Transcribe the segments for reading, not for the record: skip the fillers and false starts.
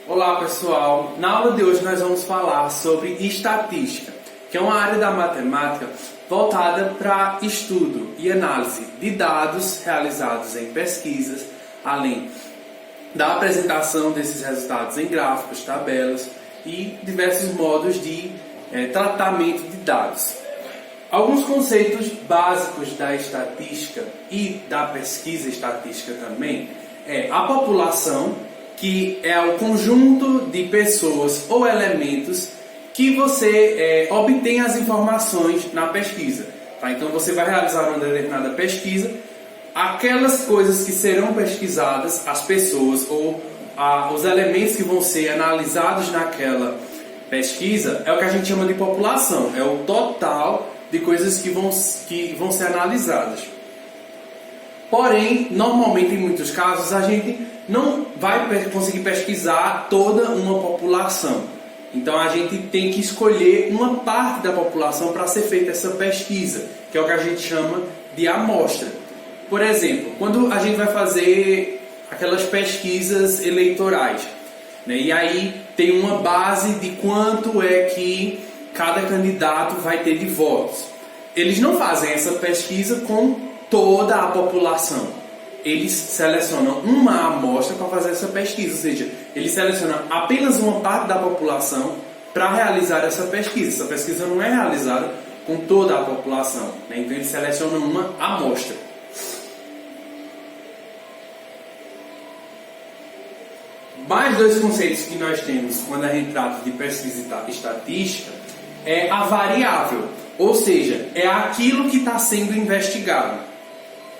Olá pessoal, na aula de hoje nós vamos falar sobre estatística, que é uma área da matemática voltada para estudo e análise de dados realizados em pesquisas, além da apresentação desses resultados em gráficos, tabelas e diversos modos de tratamento de dados. Alguns conceitos básicos da estatística e da pesquisa estatística também é a população, que é o conjunto de pessoas ou elementos que você obtém as informações na pesquisa. Tá? Então você vai realizar uma determinada pesquisa, aquelas coisas que serão pesquisadas, as pessoas ou os elementos que vão ser analisados naquela pesquisa é o que a gente chama de população, é o total de coisas que vão ser analisadas. Porém, normalmente em muitos casos a gente não vai conseguir pesquisar toda uma população. Então a gente tem que escolher uma parte da população para ser feita essa pesquisa, que é o que a gente chama de amostra. Por exemplo, quando a gente vai fazer aquelas pesquisas eleitorais, né, e aí tem uma base de quanto é que cada candidato vai ter de votos. Eles não fazem essa pesquisa com toda a população. Eles selecionam uma amostra para fazer essa pesquisa, ou seja, eles selecionam apenas uma parte da população para realizar essa pesquisa. Essa pesquisa não é realizada com toda a população, né? Então eles selecionam uma amostra. Mais dois conceitos que nós temos quando a gente trata de pesquisa estatística é a variável, ou seja, é aquilo que está sendo investigado.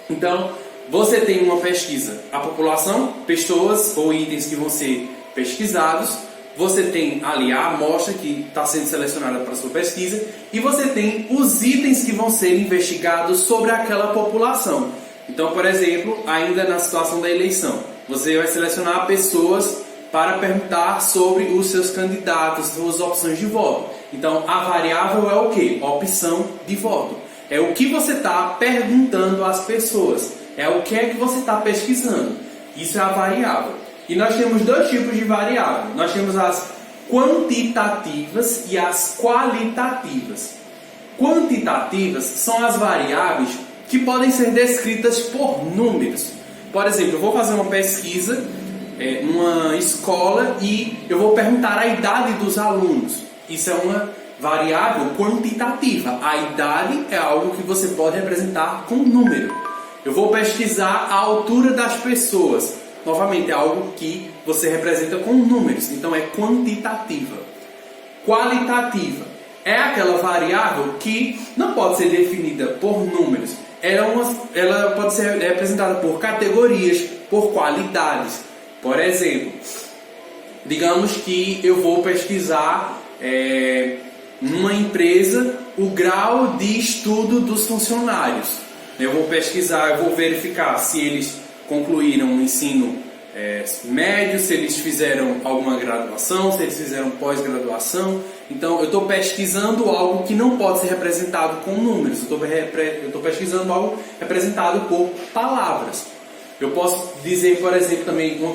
Então, você tem uma pesquisa, a população, pessoas ou itens que vão ser pesquisados, você tem ali a amostra que está sendo selecionada para a sua pesquisa e você tem os itens que vão ser investigados sobre aquela população. Então, por exemplo, ainda na situação da eleição, você vai selecionar pessoas para perguntar sobre os seus candidatos, suas opções de voto. Então, a variável é o quê? Opção de voto. É o que você está perguntando às pessoas. É o que é que você está pesquisando. Isso é a variável. E nós temos dois tipos de variável. Nós temos as quantitativas e as qualitativas. Quantitativas são as variáveis que podem ser descritas por números. Por exemplo, eu vou fazer uma pesquisa numa escola e eu vou perguntar a idade dos alunos. Isso é uma variável quantitativa. A idade é algo que você pode representar com número. Eu vou pesquisar a altura das pessoas. Novamente, é algo que você representa com números. Então, é quantitativa. Qualitativa é aquela variável que não pode ser definida por números. Ela pode ser representada por categorias, por qualidades. Por exemplo, digamos que eu vou pesquisar numa empresa o grau de estudo dos funcionários. Eu vou pesquisar, eu vou verificar se eles concluíram o ensino médio, se eles fizeram alguma graduação, se eles fizeram pós-graduação. Então, eu estou pesquisando algo que não pode ser representado com números. Eu estou pesquisando algo representado por palavras. Eu posso dizer, por exemplo, também uma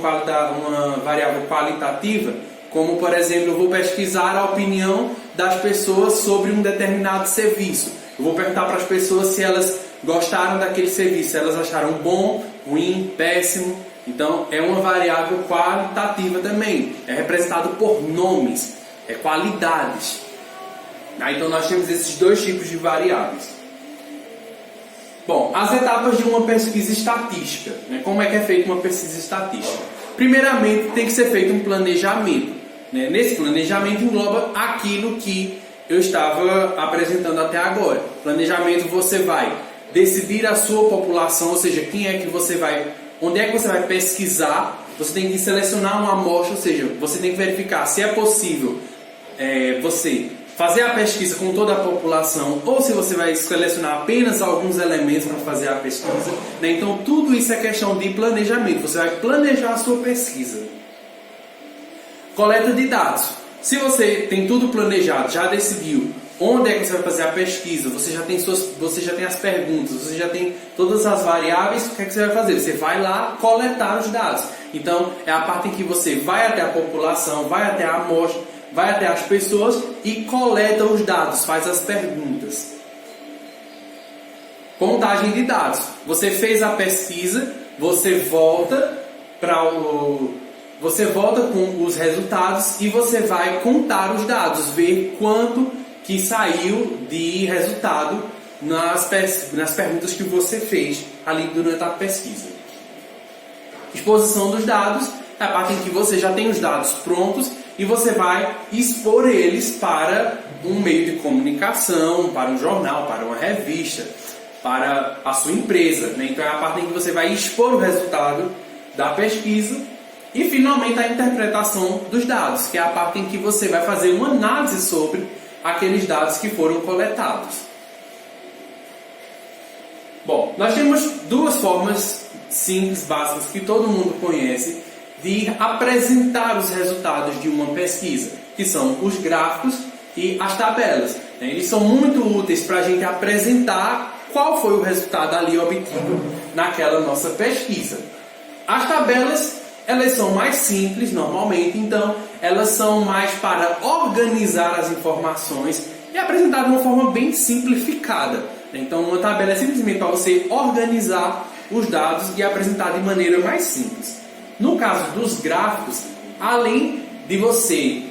variável qualitativa, como, por exemplo, eu vou pesquisar a opinião das pessoas sobre um determinado serviço. Eu vou perguntar para as pessoas se elas gostaram daquele serviço, se elas acharam bom, ruim, péssimo. Então, é uma variável qualitativa também. É representado por nomes, qualidades. Então, nós temos esses dois tipos de variáveis. Bom, as etapas de uma pesquisa estatística. Né? Como é que é feita uma pesquisa estatística? Primeiramente, tem que ser feito um planejamento. Né? Nesse planejamento engloba aquilo que eu estava apresentando até agora. Planejamento, você vai decidir a sua população, ou seja, quem é que você vai, onde é que você vai pesquisar. Você tem que selecionar uma amostra, ou seja, você tem que verificar se é possível você fazer a pesquisa com toda a população ou se você vai selecionar apenas alguns elementos para fazer a pesquisa. Né? Então, tudo isso é questão de planejamento. Você vai planejar a sua pesquisa. Coleta de dados. Se você tem tudo planejado, já decidiu onde é que você vai fazer a pesquisa, você já tem as perguntas, você já tem todas as variáveis, o que é que você vai fazer? Você vai lá coletar os dados. Então, é a parte em que você vai até a população, vai até a amostra, vai até as pessoas e coleta os dados, faz as perguntas. Contagem de dados. Você fez a pesquisa, você volta com os resultados e você vai contar os dados, ver quanto que saiu de resultado nas perguntas que você fez ali durante a pesquisa. Exposição dos dados é a parte em que você já tem os dados prontos e você vai expor eles para um meio de comunicação, para um jornal, para uma revista, para a sua empresa, né? Então é a parte em que você vai expor o resultado da pesquisa e finalmente a interpretação dos dados, que é a parte em que você vai fazer uma análise sobre aqueles dados que foram coletados. Bom, nós temos duas formas simples, básicas, que todo mundo conhece, de apresentar os resultados de uma pesquisa, que são os gráficos e as tabelas. Eles são muito úteis para a gente apresentar qual foi o resultado ali obtido naquela nossa pesquisa. As tabelas, elas são mais simples normalmente, então elas são mais para organizar as informações e apresentar de uma forma bem simplificada. Então uma tabela é simplesmente para você organizar os dados e apresentar de maneira mais simples. No caso dos gráficos, além de você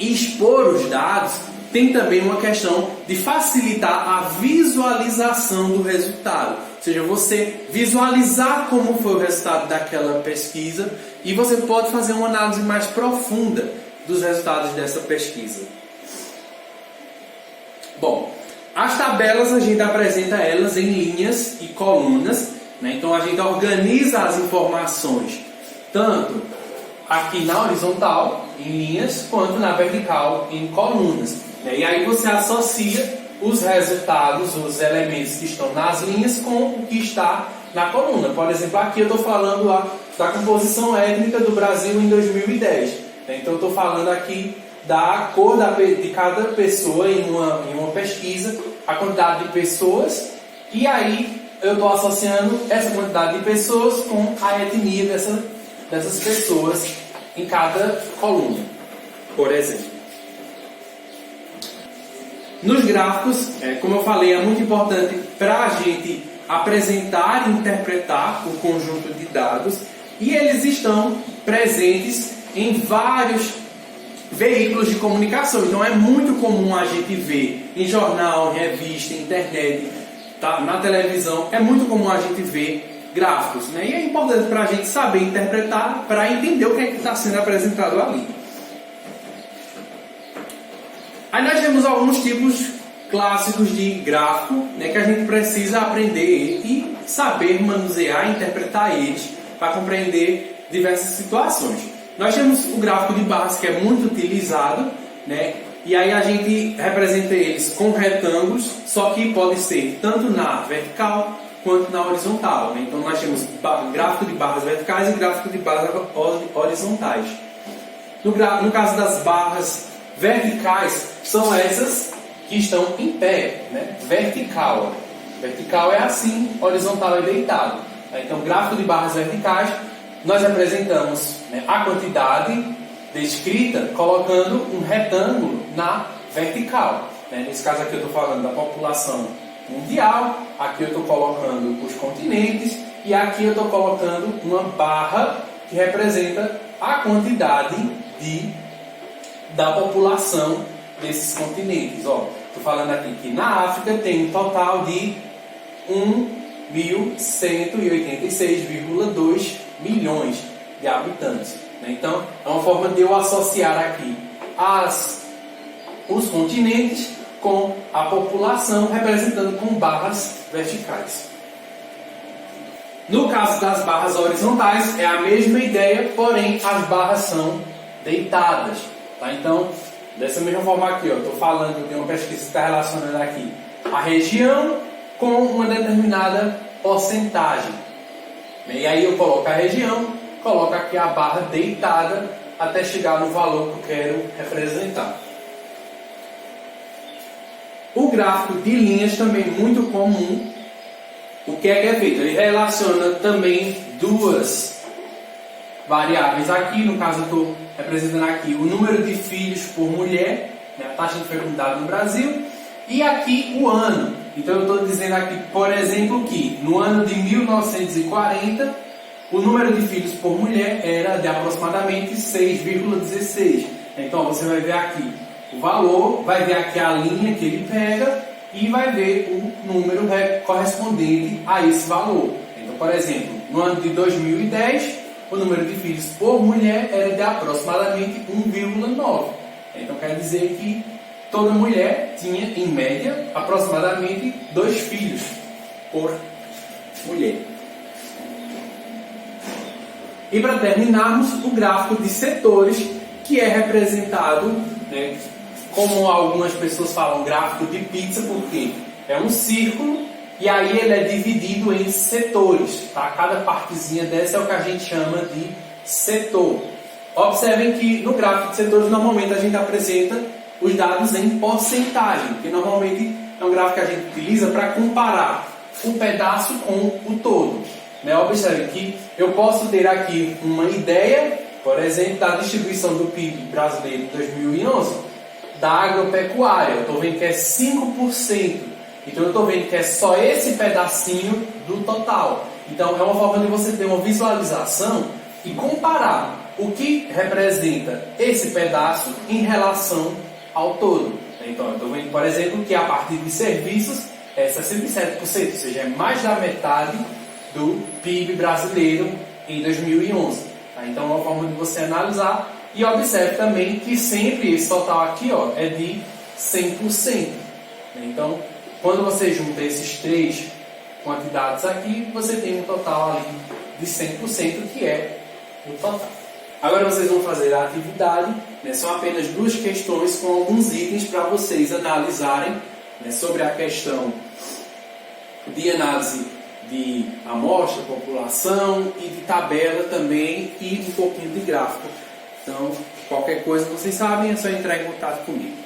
expor os dados, tem também uma questão de facilitar a visualização do resultado. Ou seja, você visualizar como foi o resultado daquela pesquisa e você pode fazer uma análise mais profunda dos resultados dessa pesquisa. Bom, as tabelas a gente apresenta elas em linhas e colunas, né? Então a gente organiza as informações tanto aqui na horizontal, em linhas, quanto na vertical, em colunas. E aí você associa os resultados, os elementos que estão nas linhas com o que está na coluna. Por exemplo, aqui eu estou falando da composição étnica do Brasil em 2010. Então eu estou falando aqui da cor de cada pessoa em uma pesquisa, a quantidade de pessoas, e aí eu estou associando essa quantidade de pessoas com a etnia dessas pessoas em cada coluna, por exemplo. Nos gráficos, como eu falei, é muito importante para a gente apresentar e interpretar o conjunto de dados, e eles estão presentes em vários veículos de comunicação. Então é muito comum a gente ver em jornal, em revista, internet, tá? Na televisão, é muito comum a gente ver gráficos, né? E é importante para a gente saber interpretar, para entender o que é que está sendo apresentado ali. Aí nós temos alguns tipos clássicos de gráfico, né, que a gente precisa aprender e saber manusear, interpretar eles para compreender diversas situações. Nós temos o gráfico de barras, que é muito utilizado, né, e aí a gente representa eles com retângulos, só que pode ser tanto na vertical quanto na horizontal, né? Então nós temos gráfico de barras verticais e gráfico de barras horizontais. No caso das barras verticais, são essas que estão em pé, né? Vertical. Vertical é assim, horizontal é deitado. Então, gráfico de barras verticais, nós apresentamos, né, a quantidade descrita colocando um retângulo na vertical. Nesse caso aqui eu estou falando da população mundial, aqui eu estou colocando os continentes e aqui eu estou colocando uma barra que representa a quantidade da população desses continentes. Estou falando aqui que na África tem um total de 1.186,2 milhões de habitantes. Então, é uma forma de eu associar aqui os continentes com a população, representando com barras verticais. No caso das barras horizontais, é a mesma ideia, porém as barras são deitadas. Tá? Então, dessa mesma forma aqui, estou falando de uma pesquisa que está relacionando aqui a região com uma determinada porcentagem. E aí eu coloco a região, coloco aqui a barra deitada até chegar no valor que eu quero representar. gráfico de linhas também muito comum. O que é feito? Ele relaciona também duas variáveis aqui. No caso, eu estou representando aqui o número de filhos por mulher, né, a taxa de fecundidade no Brasil, e aqui o ano. Então eu estou dizendo aqui, por exemplo, que no ano de 1940, o número de filhos por mulher era de aproximadamente 6,16. Então você vai ver aqui o valor, vai ver aqui a linha que ele pega e vai ver o número correspondente a esse valor. Então, por exemplo, no ano de 2010, o número de filhos por mulher era de aproximadamente 1,9. Então quer dizer que toda mulher tinha, em média, aproximadamente 2 filhos por mulher. E para terminarmos, o gráfico de setores, que é representado, né, como algumas pessoas falam, gráfico de pizza, porque é um círculo e aí ele é dividido em setores. Tá? Cada partezinha dessa é o que a gente chama de setor. Observem que no gráfico de setores, normalmente a gente apresenta os dados em porcentagem, que normalmente é um gráfico que a gente utiliza para comparar o pedaço com o todo. Né? Observe que eu posso ter aqui uma ideia, por exemplo, da distribuição do PIB brasileiro em 2011, da agropecuária. Eu estou vendo que é 5%. Então eu estou vendo que é só esse pedacinho do total. Então é uma forma de você ter uma visualização e comparar o que representa esse pedaço em relação ao todo. Então eu estou vendo, por exemplo, que a partir de serviços é 67%, ou seja, é mais da metade do PIB brasileiro em 2011. Tá? Então é uma forma de você analisar e observe também que sempre esse total aqui é de 100%. Então, quando você junta esses três quantidades aqui, você tem um total ali de 100%, que é o total. Agora vocês vão fazer a atividade, né? São apenas 2 questões com alguns itens para vocês analisarem, né, sobre a questão de análise de amostra, população e de tabela também e um pouquinho de gráfico. Então, qualquer coisa vocês sabem, é só entrar em contato comigo.